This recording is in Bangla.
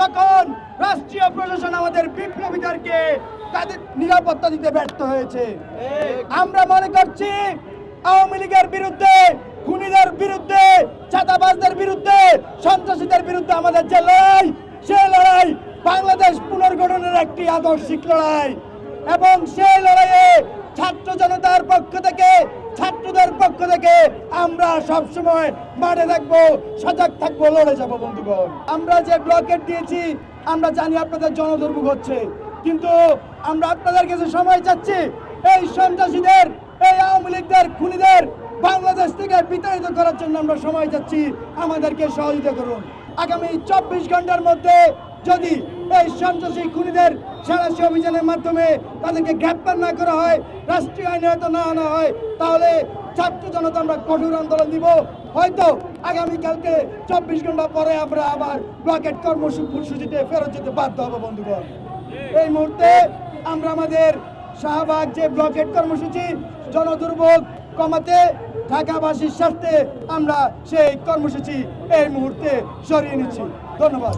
যখন রাষ্ট্রীয় প্রশাসন আমাদের বিপ্লবীদেরকে তাদের নিরাপত্তা দিতে ব্যর্থ হয়েছে। আমরা মনে করছি আওয়ামী লীগের বিরুদ্ধে, খুনিদের বিরুদ্ধে, চাঁদাবাজদের বিরুদ্ধে, সন্ত্রাসীদের বিরুদ্ধে আমাদের যে লড়াই, সে লড়াই বাংলাদেশ পুনর্গঠনের একটি আদর্শিক লড়াই এবং সেই লড়াইয়ে ছাত্র জনতার পক্ষ থেকে, ছাত্রদের পক্ষ থেকে আমরা সবসময় মাঠে থাকবো, সজাগ থাকবো, লড়ে যাবো বন্ধুগণ। আমরা যে ব্লকেট দিয়েছি, আমরা জানি আপনাদের জনদুর্ভোগ হচ্ছে, কিন্তু আমরা আপনাদের কাছে সময় চাচ্ছি এই সন্ত্রাসীদের, এই আওয়ামী লীগদের, খুনিদের বাংলাদেশ থেকে বিতাড়িত করার জন্য আমরা সময় চাচ্ছি, আমাদেরকে সহযোগিতা করুন। আগামী 24 ঘন্টার মধ্যে যদি এই সন্ত্রাসী খুনিদের সাঁড়াশি অভিযানের মাধ্যমে তাদেরকে গ্রেপ্তার না করা হয়, রাষ্ট্রীয় আইনে হয়তো না আনা হয়, তাহলে ছাত্র জনতা আমরা কঠোর আন্দোলন দিব। হয়তো আগামীকালকে 24 ঘন্টা পরে আমরা আবার ব্লকেট কর্মসূচিতে ফেরত যেতে বাধ্য হবো বন্ধুগণ। এই মুহূর্তে আমরা আমাদের শাহবাগ যে ব্লকেট কর্মসূচি, জনদুর্ভোগ কমাতে, ঢাকাবাসীর স্বার্থে আমরা সেই কর্মসূচি এই মুহূর্তে সরিয়ে নিচ্ছি। ধন্যবাদ।